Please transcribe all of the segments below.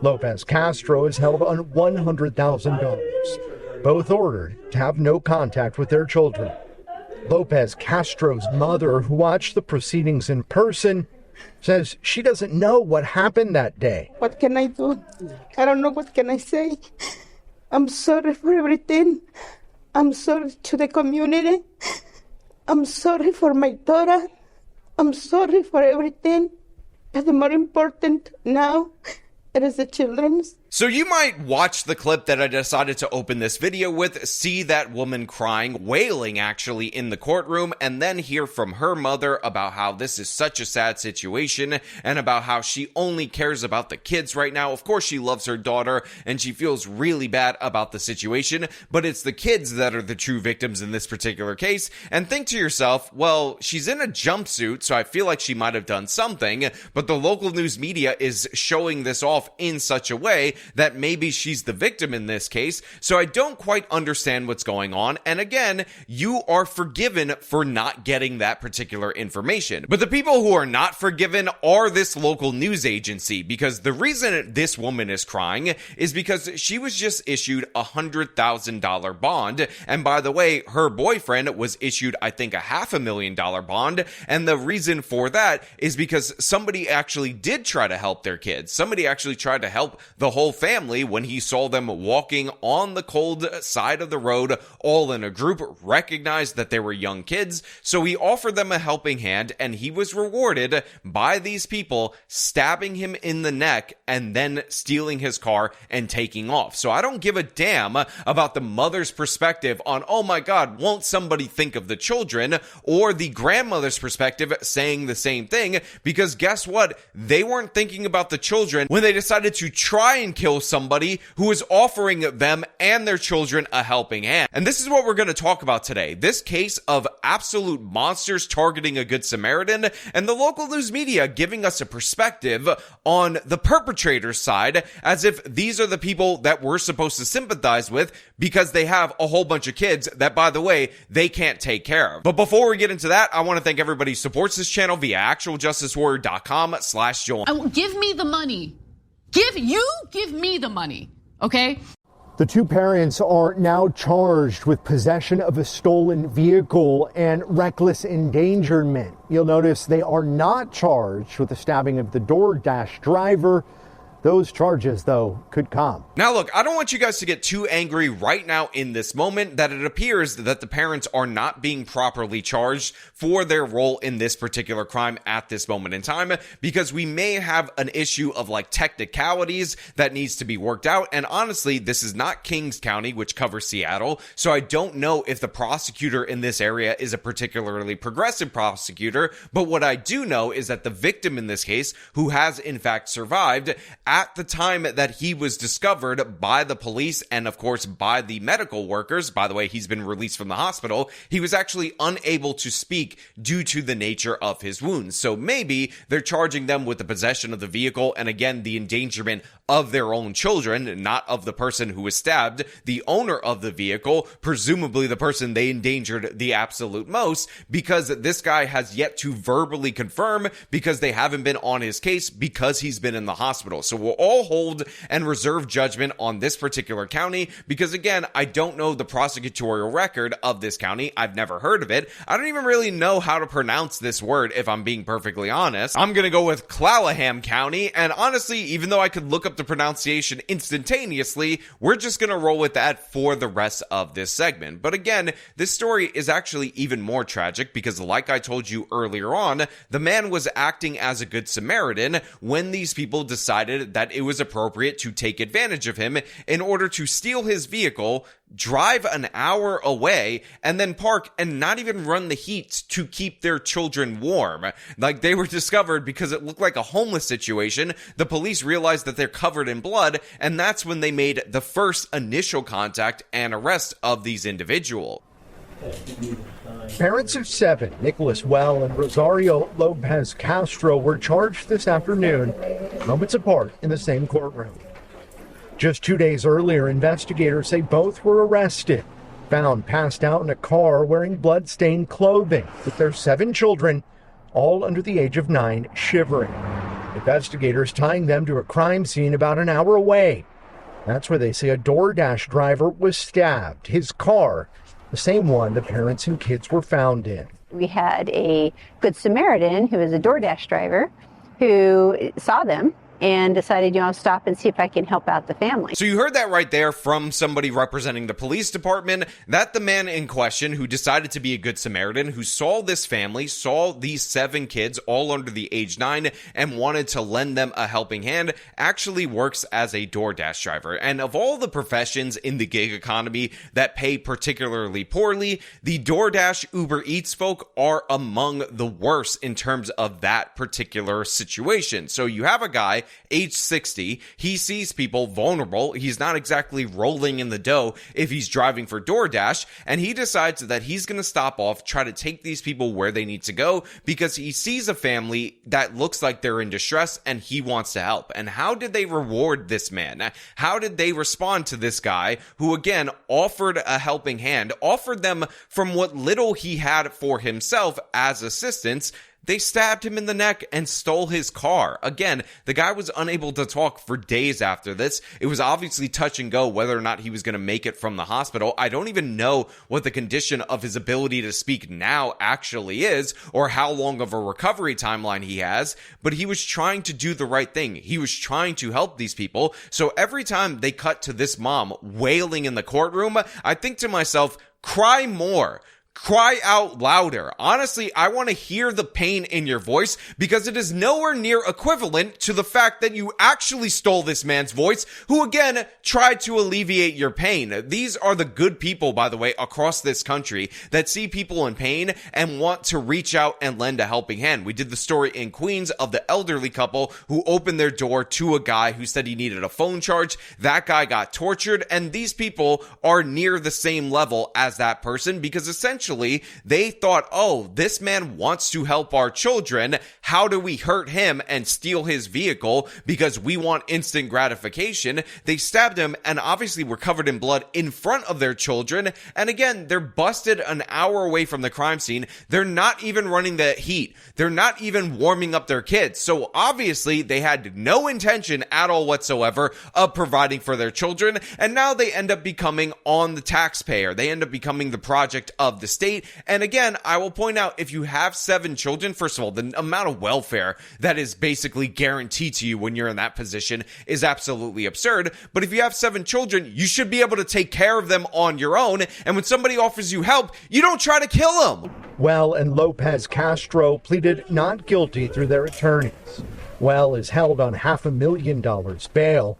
Lopez Castro is held on $100,000. Both ordered to have no contact with their children. Lopez Castro's mother, who watched the proceedings in person, says she doesn't know what happened that day. What can I do? I don't know what can I say. I'm sorry for everything. I'm sorry to the community. I'm sorry for my daughter. I'm sorry for everything. But the more important now, it is the children's. So you might watch the clip that I decided to open this video with, see that woman crying, wailing actually in the courtroom, and then hear from her mother about how this is such a sad situation and about how she only cares about the kids right now. Of course, she loves her daughter and she feels really bad about the situation, but it's the kids that are the true victims in this particular case. And think to yourself, well, she's in a jumpsuit, so I feel like she might have done something, but the local news media is showing this off in such a way that maybe she's the victim in this case. So I don't quite understand what's going on. And again, you are forgiven for not getting that particular information. But the people who are not forgiven are this local news agency, because the reason this woman is crying is because she was just issued a $100,000 bond. And by the way, her boyfriend was issued, I think, a $500,000 bond. And the reason for that is because somebody actually did try to help their kids. Somebody actually tried to help the whole family when he saw them walking on the cold side of the road, all in a group, recognized that they were young kids. So he offered them a helping hand, and he was rewarded by these people stabbing him in the neck and then stealing his car and taking off. So I don't give a damn about the mother's perspective on, oh my God, won't somebody think of the children, or the grandmother's perspective saying the same thing, because guess what? They weren't thinking about the children when they decided to try and kill somebody who is offering them and their children a helping hand. And this is what we're going to talk about today. This case of absolute monsters targeting a good Samaritan, and the local news media giving us a perspective on the perpetrator's side, as if these are the people that we're supposed to sympathize with because they have a whole bunch of kids that, by the way, they can't take care of. But before we get into that, I want to thank everybody who supports this channel via actualjusticewarrior.com/join. Give me the money. Give me the money, okay? The two parents are now charged with possession of a stolen vehicle and reckless endangerment. You'll notice they are not charged with the stabbing of the DoorDash driver. Those charges, though, could come. Now, look, I don't want you guys to get too angry right now in this moment that it appears that the parents are not being properly charged for their role in this particular crime at this moment in time, because we may have an issue of like technicalities that needs to be worked out. And honestly, this is not Kings County, which covers Seattle. So I don't know if the prosecutor in this area is a particularly progressive prosecutor. But what I do know is that the victim in this case, who has in fact survived, at the time that he was discovered by the police and, of course, by the medical workers, by the way, he's been released from the hospital, he was actually unable to speak due to the nature of his wounds. So maybe they're charging them with the possession of the vehicle and, again, the endangerment of their own children, not of the person who was stabbed, the owner of the vehicle, presumably the person they endangered the absolute most, because this guy has yet to verbally confirm, because they haven't been on his case, because he's been in the hospital. So we'll all hold and reserve judgment on this particular county, because again, I don't know the prosecutorial record of this county. I've never heard of it. I don't even really know how to pronounce this word, if I'm being perfectly honest. I'm gonna go with Clallaham County, and honestly, even though I could look up the pronunciation instantaneously, we're just gonna roll with that for the rest of this segment. But again, this story is actually even more tragic, because like I told you earlier on, the man was acting as a good Samaritan when these people decided that it was appropriate to take advantage of him in order to steal his vehicle, drive an hour away, and then park and not even run the heat to keep their children warm. Like, they were discovered because it looked like a homeless situation. The police realized that they're covered in blood, and that's when they made the first initial contact and arrest of these individuals. Parents of 7, Nicholas Well and Rosario Lopez Castro, were charged this afternoon, moments apart in the same courtroom. Just 2 days earlier, investigators say both were arrested, found passed out in a car wearing blood-stained clothing, with their 7 children, all under the age of 9, shivering. Investigators tying them to a crime scene about an hour away. That's where they say a DoorDash driver was stabbed. His car, the same one the parents and kids were found in. We had a Good Samaritan who is a DoorDash driver who saw them and decided, I'll stop and see if I can help out the family. So you heard that right there from somebody representing the police department, that the man in question who decided to be a Good Samaritan, who saw this family, saw these 7 kids all under the age 9 and wanted to lend them a helping hand, actually works as a DoorDash driver. And of all the professions in the gig economy that pay particularly poorly, the DoorDash Uber Eats folk are among the worst in terms of that particular situation. So you have a guy age 60, he sees people vulnerable, he's not exactly rolling in the dough if he's driving for DoorDash, and he decides that he's going to stop off, try to take these people where they need to go, because he sees a family that looks like they're in distress and he wants to help. And how did they reward this man? How did they respond to this guy who, again, offered a helping hand, offered them from what little he had for himself as assistance? They stabbed him in the neck and stole his car. Again, the guy was unable to talk for days after this. It was obviously touch and go whether or not he was going to make it from the hospital. I don't even know what the condition of his ability to speak now actually is, or how long of a recovery timeline he has, but he was trying to do the right thing. He was trying to help these people. So every time they cut to this mom wailing in the courtroom, I think to myself, cry more. Cry out louder. Honestly, I want to hear the pain in your voice, because it is nowhere near equivalent to the fact that you actually stole this man's voice, who again tried to alleviate your pain. These are the good people, by the way, across this country that see people in pain and want to reach out and lend a helping hand. We did the story in Queens of the elderly couple who opened their door to a guy who said he needed a phone charge. That guy got tortured, and these people are near the same level as that person, because essentially they thought, oh, this man wants to help our children. How do we hurt him and steal his vehicle because we want instant gratification? They stabbed him and obviously were covered in blood in front of their children. And again, they're busted an hour away from the crime scene. They're not even running the heat. They're not even warming up their kids. So obviously they had no intention at all whatsoever of providing for their children. And now they end up becoming on the taxpayer. They end up becoming the project of the state. And again, I will point out, if you have 7 children, first of all, the amount of welfare that is basically guaranteed to you when you're in that position is absolutely absurd. But if you have 7 children, you should be able to take care of them on your own. And when somebody offers you help, you don't try to kill them. Well, and Lopez Castro pleaded not guilty through their attorneys. Well is held on $500,000 bail.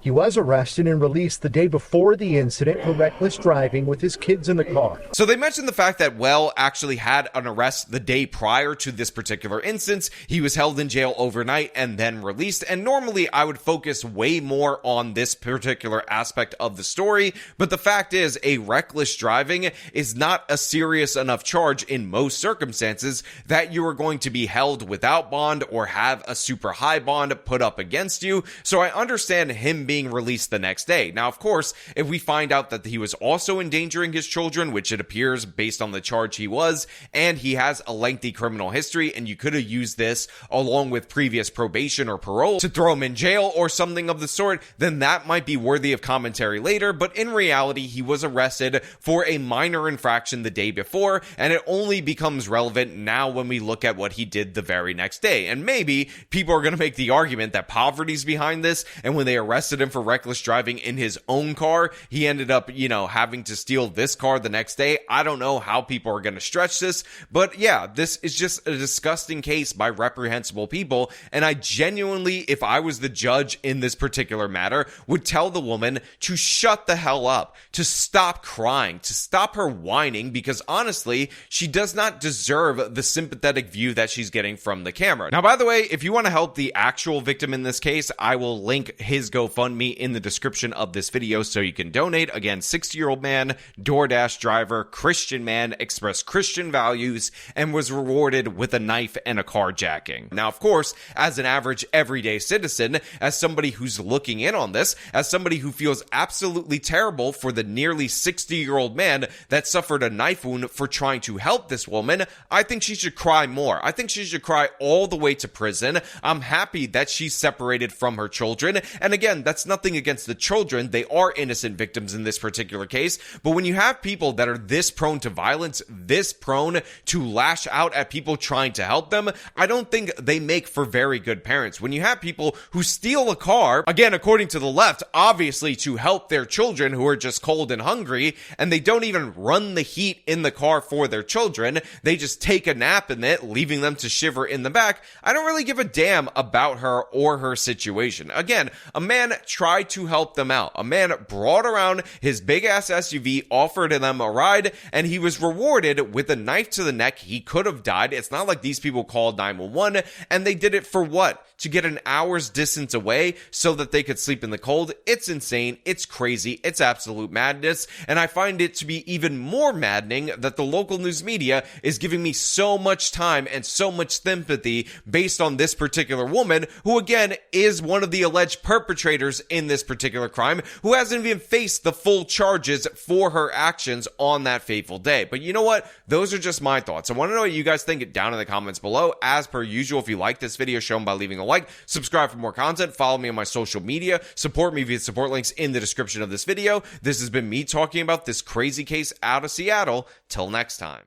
He was arrested and released the day before the incident for reckless driving with his kids in the car. So they mentioned the fact that Well actually had an arrest the day prior to this particular instance. He was held in jail overnight and then released. And normally I would focus way more on this particular aspect of the story. But the fact is, a reckless driving is not a serious enough charge in most circumstances that you are going to be held without bond or have a super high bond put up against you. So I understand him being released the next day. Now, of course, if we find out that he was also endangering his children, which it appears based on the charge he was, and he has a lengthy criminal history, and you could have used this along with previous probation or parole to throw him in jail or something of the sort, then that might be worthy of commentary later. But in reality, he was arrested for a minor infraction the day before, and it only becomes relevant now when we look at what he did the very next day. And maybe people are going to make the argument that poverty's behind this, and when they arrested him for reckless driving in his own car, he ended up, having to steal this car the next day. I don't know how people are going to stretch this, but yeah, this is just a disgusting case by reprehensible people. And I genuinely, if I was the judge in this particular matter, would tell the woman to shut the hell up, to stop crying, to stop her whining, because honestly, she does not deserve the sympathetic view that she's getting from the camera. Now, by the way, if you want to help the actual victim in this case, I will link his GoFundMe GoFundMe in the description of this video so you can donate. Again, 60-year-old man, DoorDash driver, Christian man, expressed Christian values, and was rewarded with a knife and a carjacking. Now, of course, as an average everyday citizen, as somebody who's looking in on this, as somebody who feels absolutely terrible for the nearly 60-year-old man that suffered a knife wound for trying to help this woman, I think she should cry more. I think she should cry all the way to prison. I'm happy that she's separated from her children. And again, that's nothing against the children. They are innocent victims in this particular case. But when you have people that are this prone to violence, this prone to lash out at people trying to help them, I don't think they make for very good parents. When you have people who steal a car, again, according to the left, obviously to help their children who are just cold and hungry, and they don't even run the heat in the car for their children, they just take a nap in it, leaving them to shiver in the back, I don't really give a damn about her or her situation. Again, a man tried to help them out. A man brought around his big ass SUV, offered them a ride, and he was rewarded with a knife to the neck. He could have died. It's not like these people called 911, and they did it for what? To get an hour's distance away so that they could sleep in the cold. It's insane. It's crazy. It's absolute madness. And I find it to be even more maddening that the local news media is giving me so much time and so much sympathy based on this particular woman, who again is one of the alleged perpetrators in this particular crime, who hasn't even faced the full charges for her actions on that fateful day. But you know what? Those are just my thoughts. I want to know what you guys think down in the comments below. As per usual, if you like this video, show them by leaving a like, subscribe for more content, follow me on my social media, support me via support links in the description of this video. This has been me talking about this crazy case out of Seattle. Till next time.